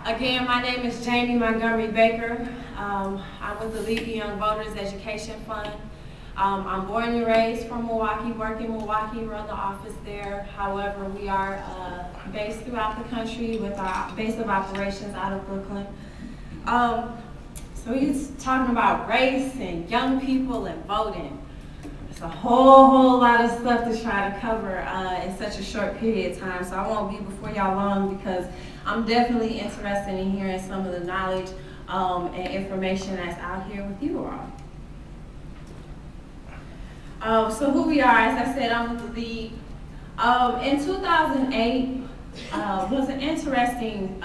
Again, my name is Jayme Montgomery Baker. I'm with the League of Young Voters Education Fund. I'm born and raised from Milwaukee, work in Milwaukee, run the office there. However, we are based throughout the country with our base of operations out of Brooklyn. So he's talking about race and young people and voting. It's a whole lot of stuff to try to cover in such a short period of time. So I won't be before y'all long because I'm definitely interested in hearing some of the knowledge and information that's out here with you all. So who we are, as I said, I'm with the League. In 2008 was an interesting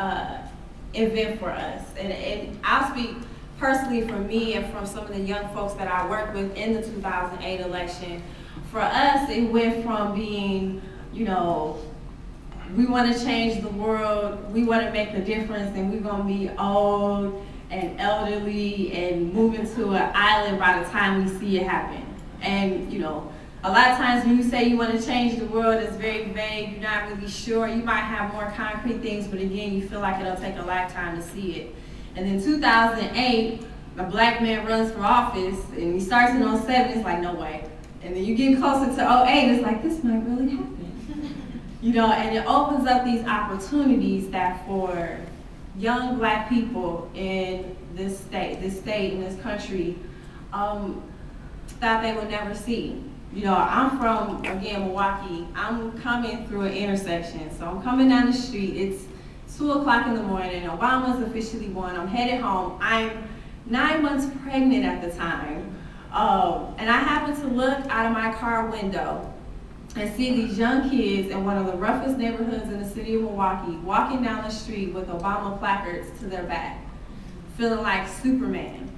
event for us, and I'll speak personally for me and from some of the young folks that I worked with in the 2008 election. For us, it went from being, we want to change the world, we want to make a difference, and we're going to be old and elderly and moving to an island by the time we see it happen. And, a lot of times when you say you want to change the world, it's very vague, you're not really sure. You might have more concrete things, but again, you feel like it'll take a lifetime to see it. And in 2008, a black man runs for office, and he starts in 2007, it's like, no way. And then you get closer to 2008, it's like, this might really happen. And it opens up these opportunities that for young black people in this state, in this country, that they would never see. I'm from, again, Milwaukee. I'm coming through an intersection. So I'm coming down the street. It's 2 o'clock in the morning. Obama's officially won. I'm headed home. I'm 9 months pregnant at the time. And I happen to look out of my car window and see these young kids in one of the roughest neighborhoods in the city of Milwaukee walking down the street with Obama placards to their back, feeling like Superman.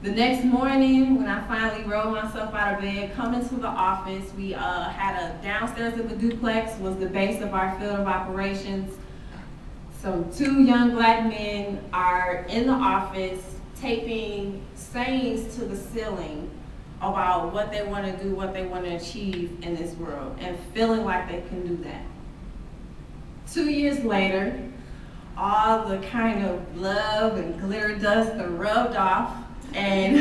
The next morning, when I finally rolled myself out of bed, coming to the office, we had a downstairs of the duplex was the base of our field of operations. So 2 young black men are in the office taping sayings to the ceiling about what they want to do, what they want to achieve in this world, and feeling like they can do that. 2 years later, all the kind of love and glitter dust are rubbed off, and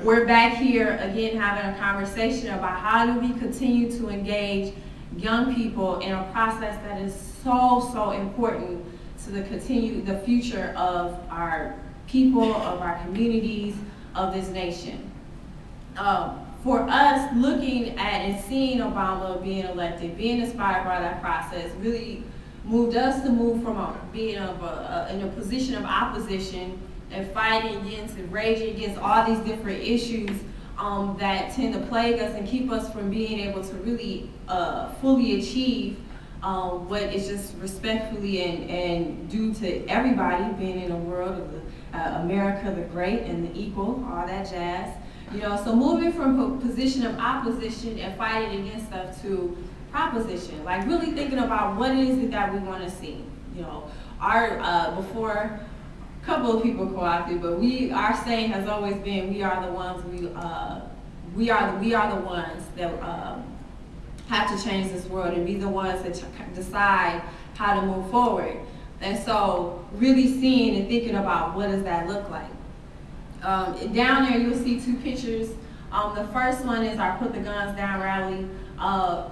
we're back here again having a conversation about how do we continue to engage young people in a process that is so important to the future of our people, of our communities, of this nation. For us, looking at and seeing Obama being elected, being inspired by that process, really moved us to move from being in a position of opposition and fighting against and raging against all these different issues that tend to plague us and keep us from being able to really fully achieve what is just respectfully and due to everybody being in a world of America the Great and the equal, all that jazz. So moving from a position of opposition and fighting against stuff to proposition, like really thinking about what is it that we want to see. Before a couple of people co-opted, but our saying has always been, we are the ones we are the ones that have to change this world and be the ones that decide how to move forward. And so really seeing and thinking about what does that look like. Down there you'll see 2 pictures. The first one is our Put the Guns Down rally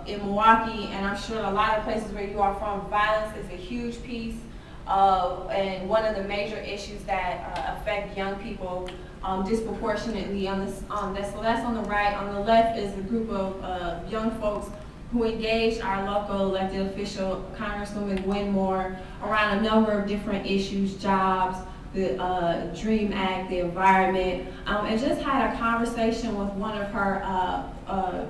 in Milwaukee, and I'm sure a lot of places where you are from, violence is a huge piece and one of the major issues that affect young people disproportionately. So that's on the right. On the left is a group of young folks who engaged our local elected official, Congresswoman Winmore, around a number of different issues, jobs, the DREAM Act, the environment, and just had a conversation with one of her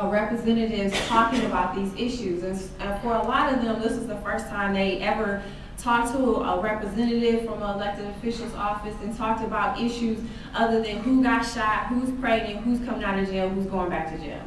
representatives talking about these issues. And for a lot of them, this is the first time they ever talked to a representative from an elected official's office and talked about issues other than who got shot, who's pregnant, who's coming out of jail, who's going back to jail.